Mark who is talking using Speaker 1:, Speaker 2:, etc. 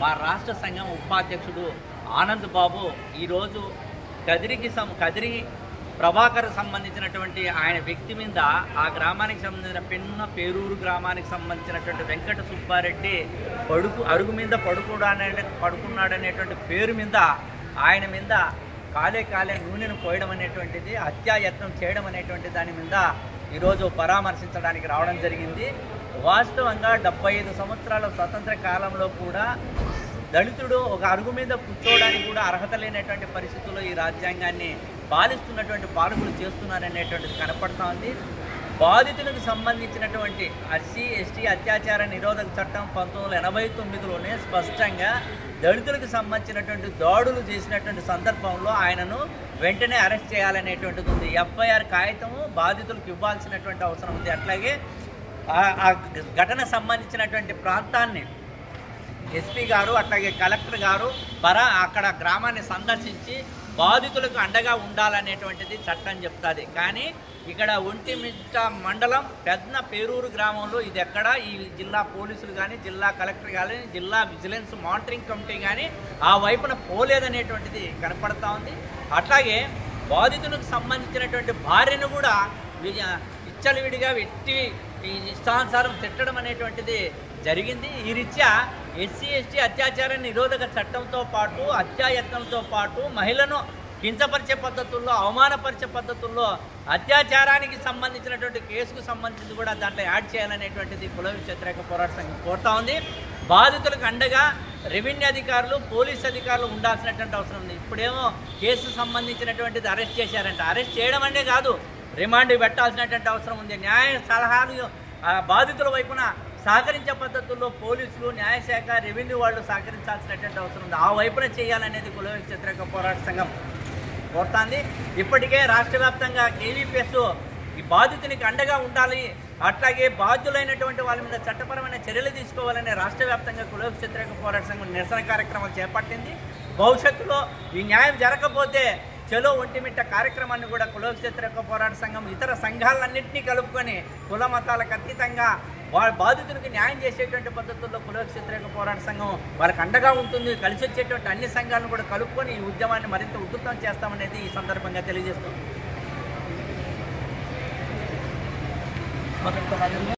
Speaker 1: మా రాష్ట్ర సంఘం ఉపాధ్యక్షుడు ఆనంద్ బాబు ఈరోజు కదిరి ప్రభాకర్ సంబంధించినటువంటి ఆయన వ్యక్తి మీద ఆ గ్రామానికి సంబంధించిన పెన్న పేరూరు గ్రామానికి సంబంధించినటువంటి వెంకట సుబ్బారెడ్డి అరుగు మీద పడుకున్నాడనేటువంటి పేరు మీద ఆయన మీద కాలే నూనెను పోయడం అనేటువంటిది, హత్యాయత్నం చేయడం అనేటువంటి దాని మీద ఈరోజు పరామర్శించడానికి రావడం జరిగింది. వాస్తవంగా 75 సంవత్సరాల స్వతంత్ర కాలంలో కూడా దళితుడు ఒక అరుగు మీద కూర్చోవడానికి కూడా అర్హత లేనటువంటి పరిస్థితుల్లో ఈ రాజ్యాంగాన్ని పాలిస్తున్నటువంటి పాలకులు చేస్తున్నారనేటువంటిది కనపడతా ఉంది. బాధితులకు సంబంధించినటువంటి ఎస్సీ ఎస్టీ అత్యాచార నిరోధక చట్టం 1989లోనే స్పష్టంగా దళితులకు సంబంధించినటువంటి దాడులు చేసినటువంటి సందర్భంలో ఆయనను వెంటనే అరెస్ట్ చేయాలనేటువంటిది ఉంది. ఎఫ్ఐఆర్ కాగితము బాధితులకు ఇవ్వాల్సినటువంటి అవసరం ఉంది. అట్లాగే ఆ ఘటన సంబంధించినటువంటి ప్రాంతాన్ని ఎస్పీ గారు అట్లాగే కలెక్టర్ గారు అక్కడ గ్రామాన్ని సందర్శించి బాధితులకు అండగా ఉండాలనేటువంటిది చట్టం చెప్తుంది. కానీ ఇక్కడ ఒంటిమిట్ట మండలం పెద్ద పేరూరు గ్రామంలో ఇది ఎక్కడ ఈ జిల్లా పోలీసులు కానీ జిల్లా కలెక్టర్ కానీ జిల్లా విజిలెన్స్ మానిటరింగ్ కమిటీ కానీ ఆ వైపున పోలేదనేటువంటిది కనపడతా ఉంది. అట్లాగే బాధితులకు సంబంధించినటువంటి భార్యను కూడా విచ్చలవిడిగా ఈ ఇష్టానుసారం తిట్టడం అనేటువంటిది జరిగింది. ఈ రీత్యా ఎస్సీ ఎస్టీ అత్యాచార నిరోధక చట్టంతో పాటు హత్యాయత్నంతో పాటు మహిళను కించపరిచే పద్ధతుల్లో అవమానపరిచే పద్ధతుల్లో అత్యాచారానికి సంబంధించినటువంటి కేసుకు సంబంధించి కూడా దాంట్లో యాడ్ చేయాలనేటువంటిది కుల వ్యతిరేక పోరాట సంఘం కోరుతా ఉంది. బాధితులకు అండగా రెవెన్యూ అధికారులు పోలీస్ అధికారులు ఉండాల్సినటువంటి అవసరం ఉంది. ఇప్పుడేమో కేసు సంబంధించినటువంటిది అరెస్ట్ చేశారంట. అరెస్ట్ చేయడం అంటే కాదు, రిమాండ్ పెట్టాల్సినటువంటి అవసరం ఉంది. న్యాయ సలహాలు బాధితుల వైపున సహకరించే పద్ధతుల్లో పోలీసులు న్యాయశాఖ రెవెన్యూ వాళ్ళు సహకరించాల్సినటువంటి అవసరం ఉంది. ఆ వైపున చేయాలనేది కుల వ్యతిరేక పోరాట సంఘం కోరుతోంది. ఇప్పటికే రాష్ట్ర వ్యాప్తంగా కేవీపీఎస్ ఈ బాధితునికి అండగా ఉండాలి, అట్లాగే బాధ్యులైనటువంటి వాళ్ళ మీద చట్టపరమైన చర్యలు తీసుకోవాలనే రాష్ట్ర వ్యాప్తంగా కుల వ్యతిరేక పోరాట సంఘం నిరసన కార్యక్రమాలు చేపట్టింది. భవిష్యత్తులో ఈ న్యాయం జరగకపోతే చలో ఒంటిమిట్ట కార్యక్రమాన్ని కూడా కుల వ్యతిరేక పోరాట సంఘం ఇతర సంఘాలన్నింటినీ కలుపుకొని కుల మతాలకు అతీతంగా వాళ్ళ బాధితులకు న్యాయం చేసేటువంటి పద్ధతుల్లో కుల వ్యతిరేక పోరాట సంఘం వాళ్ళకి అండగా ఉంటుంది. కలిసి వచ్చేటువంటి అన్ని సంఘాలను కూడా కలుపుకొని ఈ ఉద్యమాన్ని మరింత ఉధృతం చేస్తామనేది ఈ సందర్భంగా తెలియజేస్తుంది.